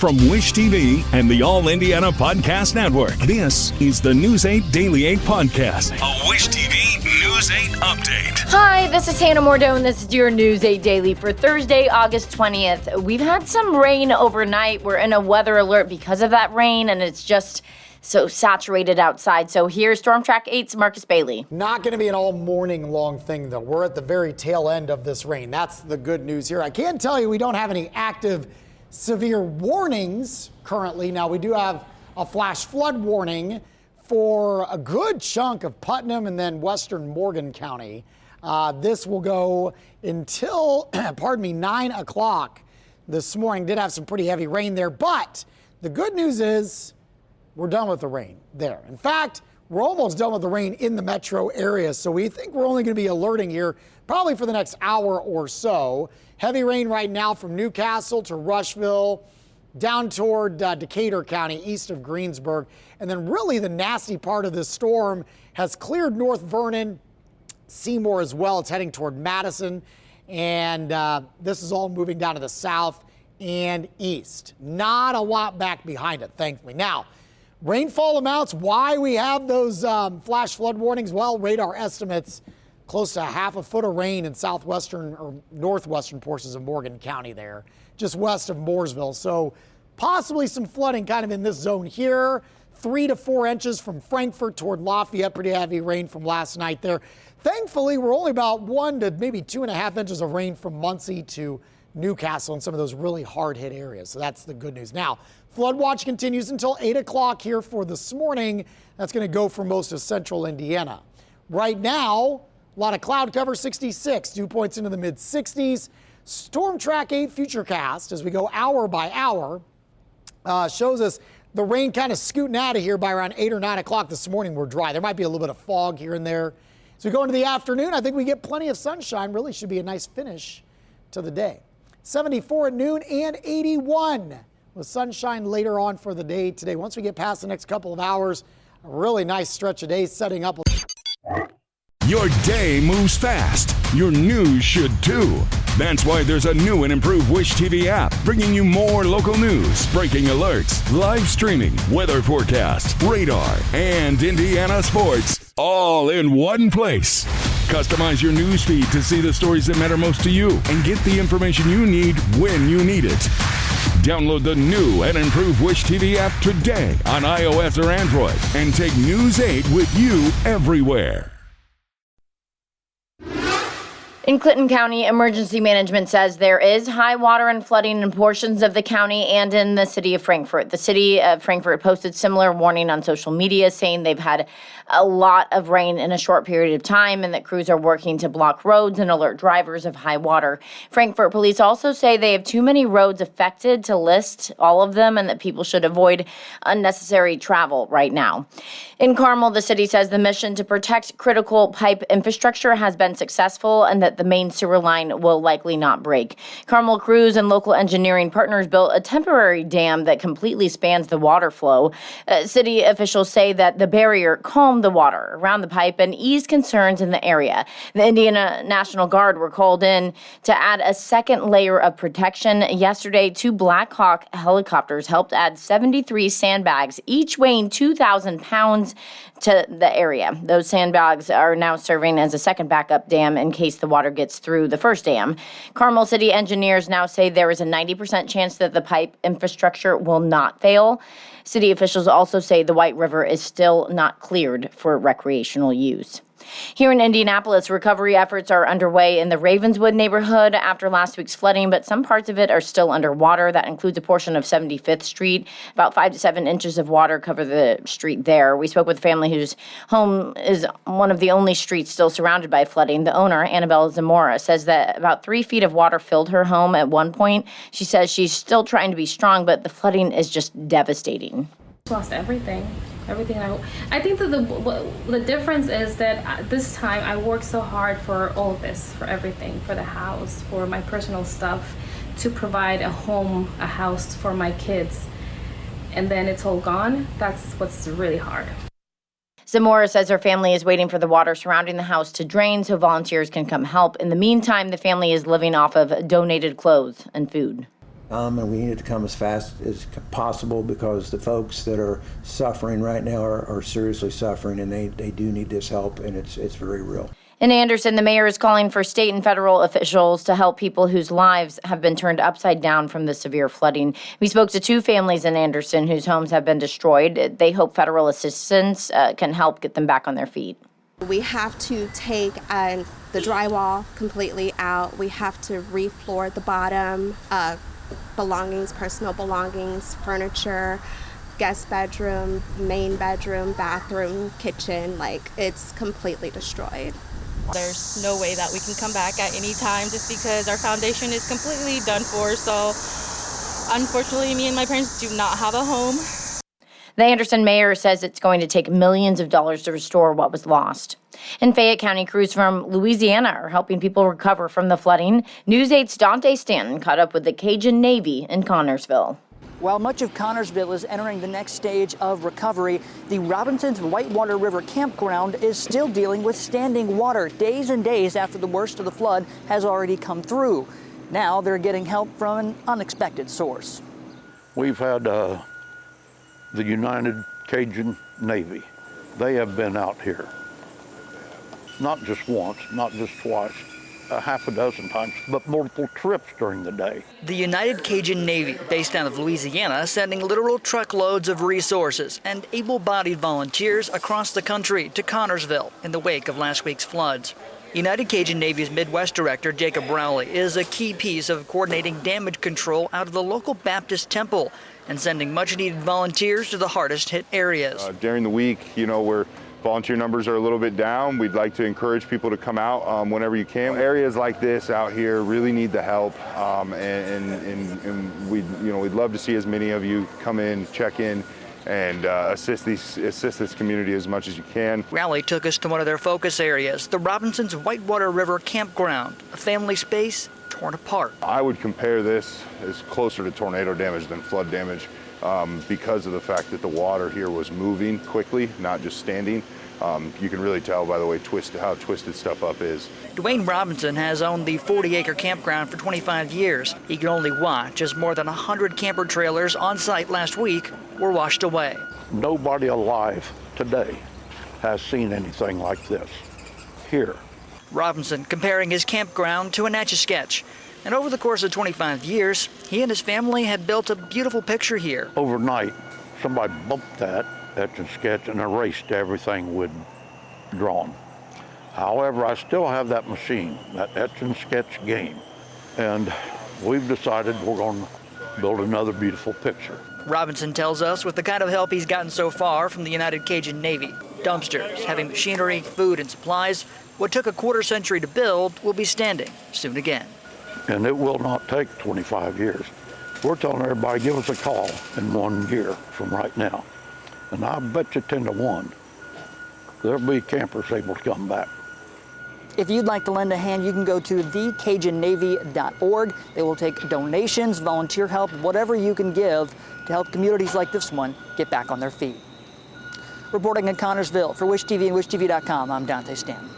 From Wish TV and the All Indiana Podcast Network, this is the News 8 Daily 8 Podcast, a Wish TV News 8 update. Hi, this is Hannah Mordo, and this is your News 8 Daily for Thursday, August 20th. We've had some rain overnight. We're in a weather alert because of that rain, and it's just so saturated outside. So here's Storm Track 8's Marcus Bailey. Not going to be an all morning long thing, though. We're at the very tail end of this rain. That's the good news here. I can tell you we don't have any active severe warnings currently. Now, we do have a flash flood warning for a good chunk of Putnam and then western Morgan County. This will go until, 9 o'clock this morning. Did have some pretty heavy rain there, but the good news is we're done with the rain there. In fact, we're almost done with the rain in the metro area, so we think we're only going to be alerting here probably for the next hour or so. Heavy rain right now from Newcastle to Rushville, down toward Decatur County, east of Greensburg. And then really the nasty part of this storm has cleared North Vernon, Seymour as well. It's heading toward Madison. And this is all moving down to the south and east. Not a lot back behind it, thankfully. Now, rainfall amounts, why we have those flash flood warnings? Well, radar estimates close to half a foot of rain in southwestern or northwestern portions of Morgan County there, just west of Mooresville. So possibly some flooding kind of in this zone here. 3 to 4 inches from Frankfort toward Lafayette. Pretty heavy rain from last night there. Thankfully, we're only about 1 to maybe 2.5 inches of rain from Muncie to Newcastle and some of those really hard hit areas. So that's the good news. Now, flood watch continues until 8 o'clock here for this morning. That's going to go for most of central Indiana. Right now, a lot of cloud cover, 66, dew points into the mid 60s. Storm Track 8 Futurecast, as we go hour by hour, shows us the rain kind of scooting out of here by around 8 or 9 o'clock this morning. We're dry. There might be a little bit of fog here and there. As we go into the afternoon, I think we get plenty of sunshine. Really should be a nice finish to the day. 74 at noon and 81 with sunshine later on for the day today. Once we get past the next couple of hours, a really nice stretch of days setting up. Your day moves fast. Your news should too. That's why there's a new and improved Wish TV app, bringing you more local news, breaking alerts, live streaming, weather forecasts, radar, and Indiana sports, all in one place. Customize your news feed to see the stories that matter most to you and get the information you need when you need it. Download the new and improved Wish TV app today on iOS or Android and take News 8 with you everywhere. In Clinton County, emergency management says there is high water and flooding in portions of the county and in the city of Frankfort. The city of Frankfort posted similar warning on social media, saying they've had a lot of rain in a short period of time and that crews are working to block roads and alert drivers of high water. Frankfort police also say they have too many roads affected to list all of them and that people should avoid unnecessary travel right now. In Carmel, the city says the mission to protect critical pipe infrastructure has been successful and that the main sewer line will likely not break. Carmel crews and local engineering partners built a temporary dam that completely spans the water flow. City officials say that the barrier calmed the water around the pipe and eased concerns in the area. The Indiana National Guard were called in to add a second layer of protection. Yesterday, 2 Black Hawk helicopters helped add 73 sandbags, each weighing 2,000 pounds to the area. Those sandbags are now serving as a second backup dam in case the water gets through the first dam. Carmel City engineers now say there is a 90% chance that the pipe infrastructure will not fail. City officials also say the White River is still not cleared for recreational use. Here in Indianapolis, recovery efforts are underway in the Ravenswood neighborhood after last week's flooding, but some parts of it are still underwater. That includes a portion of 75th Street. About 5 to 7 inches of water cover the street there. We spoke with a family whose home is one of the only streets still surrounded by flooding. The owner, Annabelle Zamora, says that about 3 feet of water filled her home at one point. She says she's still trying to be strong, but the flooding is just devastating. Lost everything. I think that the difference is that at this time I worked so hard for all of this, for everything, for the house, for my personal stuff, to provide a home, a house for my kids, and then it's all gone. That's what's really hard. Zamora says her family is waiting for the water surrounding the house to drain so volunteers can come help. In the meantime, the family is living off of donated clothes and food. And we need it to come as fast as possible because the folks that are suffering right now are seriously suffering, and they do need this help, and it's very real. In Anderson, the mayor is calling for state and federal officials to help people whose lives have been turned upside down from the severe flooding. We spoke to 2 families in Anderson whose homes have been destroyed. They hope federal assistance can help get them back on their feet. We have to take the drywall completely out. We have to refloor the bottom, belongings, personal belongings, furniture, guest bedroom, main bedroom, bathroom, kitchen. Like, it's completely destroyed. There's no way that we can come back at any time just because our foundation is completely done for. So unfortunately, me and my parents do not have a home. The Anderson mayor says it's going to take millions of dollars to restore what was lost. In Fayette County, crews from Louisiana are helping people recover from the flooding. News 8's Dante Stanton caught up with the Cajun Navy in Connersville. While much of Connersville is entering the next stage of recovery, the Robinson's Whitewater River campground is still dealing with standing water days and days after the worst of the flood has already come through. Now they're getting help from an unexpected source. We've had the United Cajun Navy. They have been out here, not just once, not just twice, a half a dozen times, but multiple trips during the day. The United Cajun Navy, based out of Louisiana, sending literal truckloads of resources and able-bodied volunteers across the country to Connersville in the wake of last week's floods. United Cajun Navy's Midwest Director, Jacob Rowley, is a key piece of coordinating damage control out of the local Baptist temple and sending much-needed volunteers to the hardest-hit areas. During the week, where volunteer numbers are a little bit down, we'd like to encourage people to come out whenever you can. Areas like this out here really need the help, and we'd love to see as many of you come in, check in, and assist this community as much as you can. Rowley took us to one of their focus areas, the Robinson's Whitewater River campground, a family space torn apart. I would compare this as closer to tornado damage than flood damage because of the fact that the water here was moving quickly, not just standing. You can really tell by the way how twisted stuff up is. Dwayne Robinson has owned the 40-acre campground for 25 years. He could only watch as more than 100 camper trailers on site last week were washed away. Nobody alive today has seen anything like this here. Robinson comparing his campground to an Etch-a-Sketch. And over the course of 25 years, he and his family had built a beautiful picture here. Overnight, somebody bumped that Etch-a-Sketch and erased everything we'd drawn. However, I still have that machine, that Etch-a-Sketch game, and we've decided we're going to build another beautiful picture. Robinson tells us with the kind of help he's gotten so far from the United Cajun Navy, dumpsters, heavy machinery, food, and supplies, what took a quarter century to build will be standing soon again. And it will not take 25 years. We're telling everybody, give us a call in 1 year from right now. And I bet you 10 to 1, there'll be campers able to come back. If you'd like to lend a hand, you can go to thecajunnavy.org. They will take donations, volunteer help, whatever you can give to help communities like this one get back on their feet. Reporting in Connersville for Wish TV and WishTV.com, I'm Dante Stanton.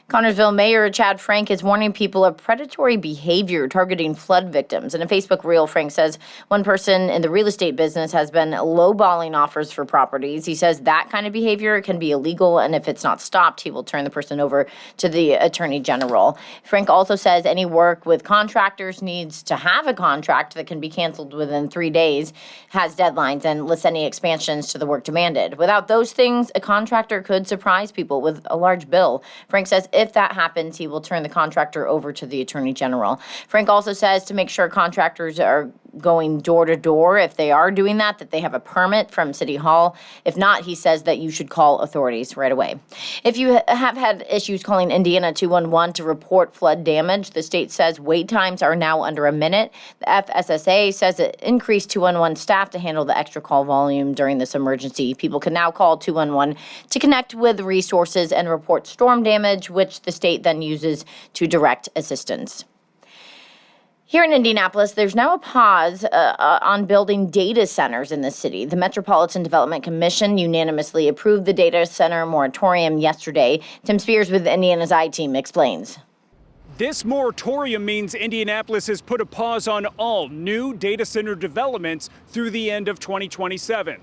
Connersville Mayor Chad Frank is warning people of predatory behavior targeting flood victims. In a Facebook reel, Frank says one person in the real estate business has been lowballing offers for properties. He says that kind of behavior can be illegal, and if it's not stopped, he will turn the person over to the Attorney General. Frank also says any work with contractors needs to have a contract that can be canceled within 3 days, has deadlines, and lists any expansions to the work demanded. Without those things, a contractor could surprise people with a large bill. Frank says if that happens, he will turn the contractor over to the Attorney General. Frank also says to make sure contractors are going door to door, if they are doing that they have a permit from City Hall. If not, he says that you should call authorities right away. If you have had issues calling Indiana 211 to report flood damage, the state says wait times are now under a minute. The FSSA says it increased 211 staff to handle the extra call volume during this emergency. People can now call 211 to connect with resources and report storm damage, which the state then uses to direct assistance. Here in Indianapolis, there's now a pause on building data centers in the city. The Metropolitan Development Commission unanimously approved the data center moratorium yesterday. Tim Spears with Indiana's I-Team explains. This moratorium means Indianapolis has put a pause on all new data center developments through the end of 2027.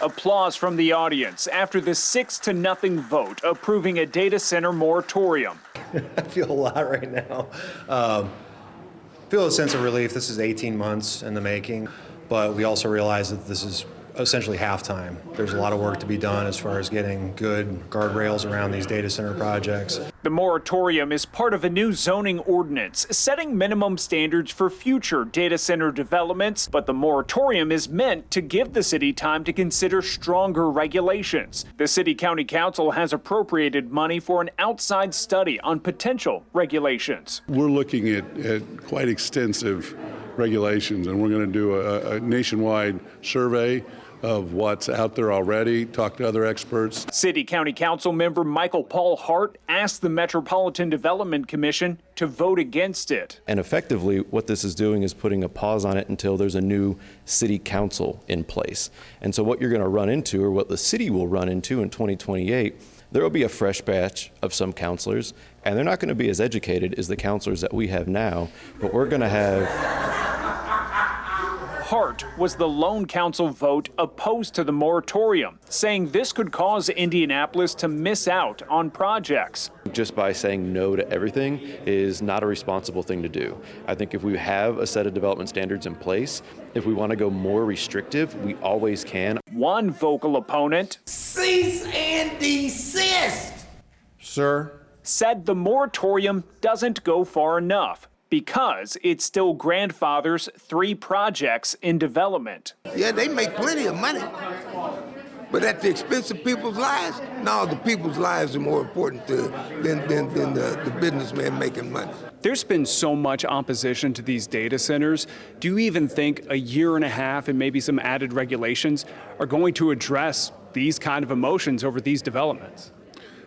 Applause from the audience after the 6-0 vote approving a data center moratorium. I feel a lot right now. Feel a sense of relief. This is 18 months in the making, but we also realize that this is essentially halftime. There's a lot of work to be done as far as getting good guardrails around these data center projects. The moratorium is part of a new zoning ordinance setting minimum standards for future data center developments, but the moratorium is meant to give the city time to consider stronger regulations. The City County Council has appropriated money for an outside study on potential regulations. We're looking at quite extensive regulations, and we're going to do a nationwide survey of what's out there already, talk to other experts. City County Council member Michael Paul Hart asked the Metropolitan Development Commission to vote against it. And effectively, what this is doing is putting a pause on it until there's a new city council in place. And so what you're going to run into, or what the city will run into in 2028, there will be a fresh batch of some counselors, and they're not going to be as educated as the counselors that we have now, but we're going to have... Hart was the lone council vote opposed to the moratorium, saying this could cause Indianapolis to miss out on projects. Just by saying no to everything is not a responsible thing to do. I think if we have a set of development standards in place, if we want to go more restrictive, we always can. One vocal opponent, cease and desist, sir, said the moratorium doesn't go far enough, because it still grandfathers 3 projects in development. Yeah, they make plenty of money, but at the expense of people's lives? No, the people's lives are more important than the businessman making money. There's been so much opposition to these data centers. Do you even think a year and a half and maybe some added regulations are going to address these kind of emotions over these developments?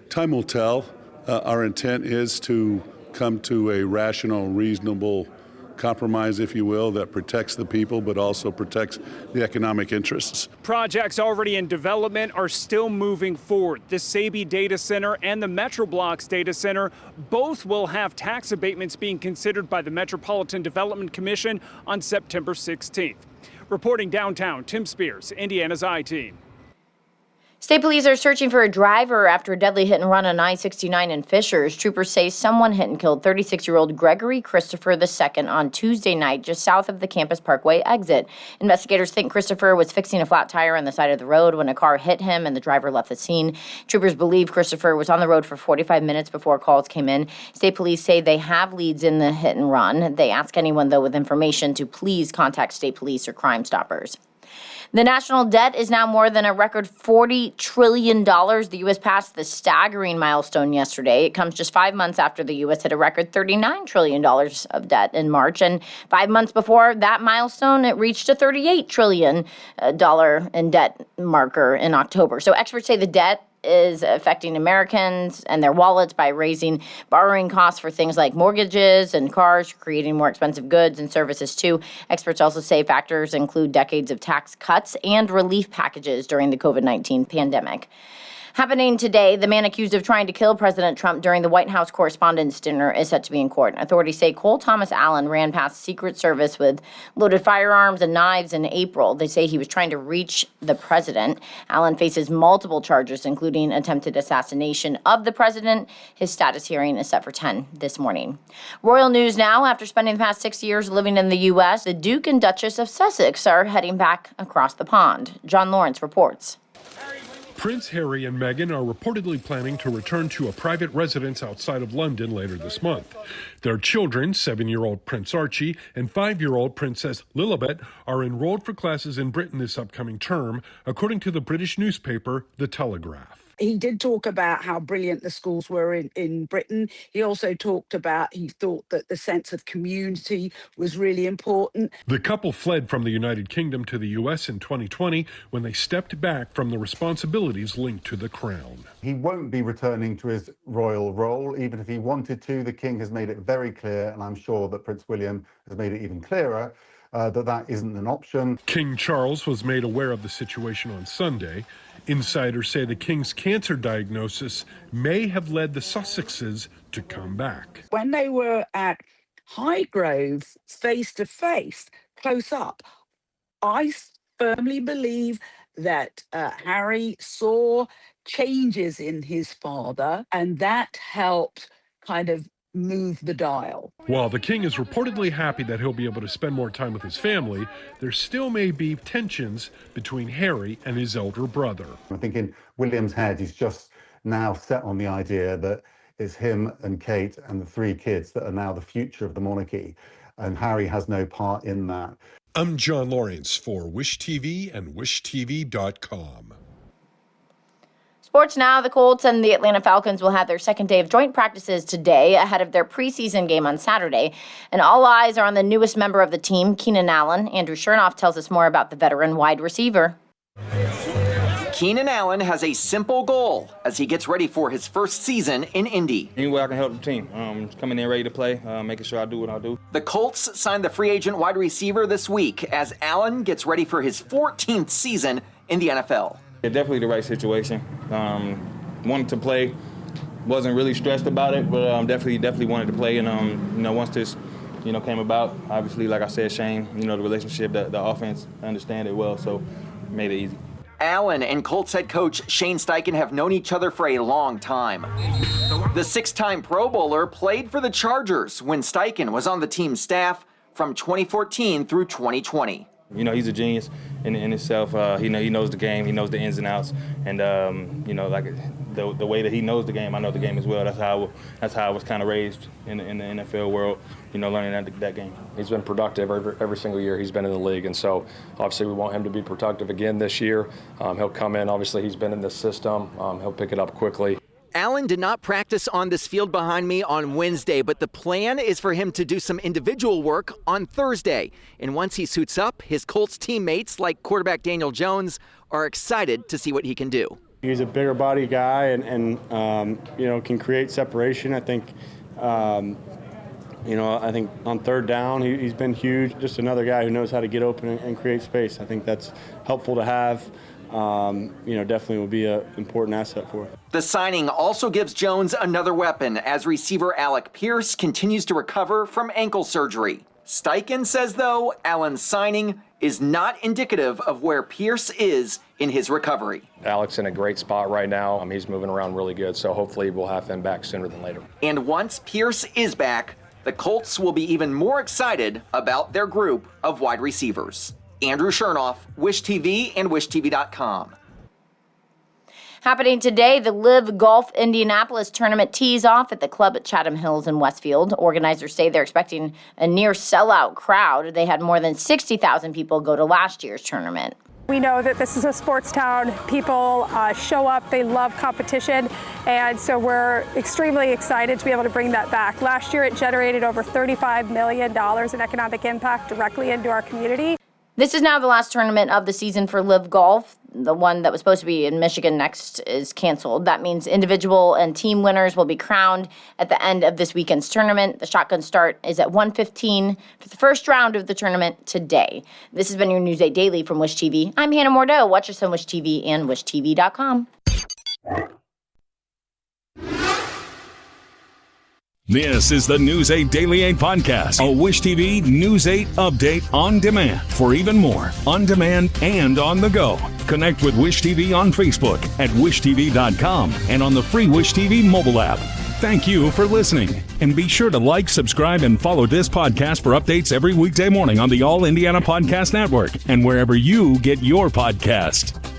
Time will tell. Our intent is to come to a rational, reasonable compromise, if you will, that protects the people but also protects the economic interests. Projects already in development are still moving forward. The Saby Data Center and the Metroblocks Data Center both will have tax abatements being considered by the Metropolitan Development Commission on September 16th. Reporting downtown, Tim Spears, Indiana's I-Team. State police are searching for a driver after a deadly hit and run on I-69 in Fishers. Troopers say someone hit and killed 36-year-old Gregory Christopher II on Tuesday night just south of the Campus Parkway exit. Investigators think Christopher was fixing a flat tire on the side of the road when a car hit him and the driver left the scene. Troopers believe Christopher was on the road for 45 minutes before calls came in. State police say they have leads in the hit and run. They ask anyone, though, with information to please contact state police or Crime Stoppers. The national debt is now more than a record $40 trillion. The U.S. passed the staggering milestone yesterday. It comes just 5 months after the U.S. hit a record $39 trillion of debt in March. And 5 months before that milestone, it reached a $38 trillion in debt marker in October. So experts say the debt is affecting Americans and their wallets by raising borrowing costs for things like mortgages and cars, creating more expensive goods and services too. Experts also say factors include decades of tax cuts and relief packages during the COVID-19 pandemic. Happening today, the man accused of trying to kill President Trump during the White House Correspondents' Dinner is set to be in court. Authorities say Cole Thomas Allen ran past Secret Service with loaded firearms and knives in April. They say he was trying to reach the president. Allen faces multiple charges, including attempted assassination of the president. His status hearing is set for 10 this morning. Royal news now. After spending the past 6 years living in the U.S., the Duke and Duchess of Sussex are heading back across the pond. John Lawrence reports. Prince Harry and Meghan are reportedly planning to return to a private residence outside of London later this month. Their children, 7-year-old Prince Archie and 5-year-old Princess Lilibet, are enrolled for classes in Britain this upcoming term, according to the British newspaper The Telegraph. He did talk about how brilliant the schools were in Britain. He also talked about he thought that the sense of community was really important. The couple fled from the United Kingdom to the U.S. in 2020 when they stepped back from the responsibilities linked to the crown. He won't be returning to his royal role, even if he wanted to. The King has made it very clear, and I'm sure that Prince William has made it even clearer that isn't an option. King Charles was made aware of the situation on Sunday. Insiders say the King's cancer diagnosis may have led the Sussexes to come back. When they were at Highgrove face to face, close up, I firmly believe that Harry saw changes in his father, and that helped kind of move the dial. While the King is reportedly happy that he'll be able to spend more time with his family, there still may be tensions between Harry and his elder brother. I think in William's head, he's just now set on the idea that it's him and Kate and the 3 kids that are now the future of the monarchy, and Harry has no part in that. I'm John Lawrence for Wish TV and WishTV.com. Sports now, the Colts and the Atlanta Falcons will have their second day of joint practices today ahead of their preseason game on Saturday. And all eyes are on the newest member of the team, Keenan Allen. Andrew Chernoff tells us more about the veteran wide receiver. Keenan Allen has a simple goal as he gets ready for his first season in Indy. Any way I can help the team, coming in ready to play, making sure I do what I do. The Colts signed the free agent wide receiver this week as Allen gets ready for his 14th season in the NFL. Yeah, definitely the right situation. Wanted to play, wasn't really stressed about it, but definitely wanted to play. And once this, came about, obviously, like I said, Shane, the relationship, the offense, I understand it well, so made it easy. Allen and Colts head coach Shane Steichen have known each other for a long time. The 6-time Pro Bowler played for the Chargers when Steichen was on the team's staff from 2014 through 2020. He's a genius in himself. He knows the game. He knows the ins and outs. And, like the way that he knows the game, I know the game as well. That's how I was kind of raised in the NFL world, learning that game. He's been productive every single year he's been in the league. And so, obviously, we want him to be productive again this year. He'll come in. Obviously, he's been in this system. He'll pick it up quickly. Allen did not practice on this field behind me on Wednesday, but the plan is for him to do some individual work on Thursday. And once he suits up, his Colts teammates, like quarterback Daniel Jones, are excited to see what he can do. He's a bigger body guy and can create separation. I think, I think on third down, he's been huge. Just another guy who knows how to get open and create space. I think that's helpful to have. Definitely will be an important asset for us. The signing also gives Jones another weapon as receiver Alec Pierce continues to recover from ankle surgery. Steichen says, though, Allen's signing is not indicative of where Pierce is in his recovery. Alec's in a great spot right now. He's moving around really good, so hopefully we'll have him back sooner than later. And once Pierce is back, the Colts will be even more excited about their group of wide receivers. Andrew Chernoff, Wish TV and WishTV.com. Happening today, the LIV Golf Indianapolis tournament tees off at the club at Chatham Hills in Westfield. Organizers say they're expecting a near sellout crowd. They had more than 60,000 people go to last year's tournament. We know that this is a sports town. People show up, they love competition, and so we're extremely excited to be able to bring that back. Last year it generated over $35 million in economic impact directly into our community. This is now the last tournament of the season for LIV Golf. The one that was supposed to be in Michigan next is canceled. That means individual and team winners will be crowned at the end of this weekend's tournament. The shotgun start is at 1:15 for the first round of the tournament today. This has been your News 8 Daily from Wish TV. I'm Hannah Mordeau. Watch us on Wish TV and WishTV.com. This is the News 8 Daily 8 podcast, a Wish TV News 8 update on demand. For even more, on demand and on the go, connect with Wish TV on Facebook at WishTV.com and on the free Wish TV mobile app. Thank you for listening, and be sure to like, subscribe, and follow this podcast for updates every weekday morning on the All Indiana Podcast Network and wherever you get your podcast.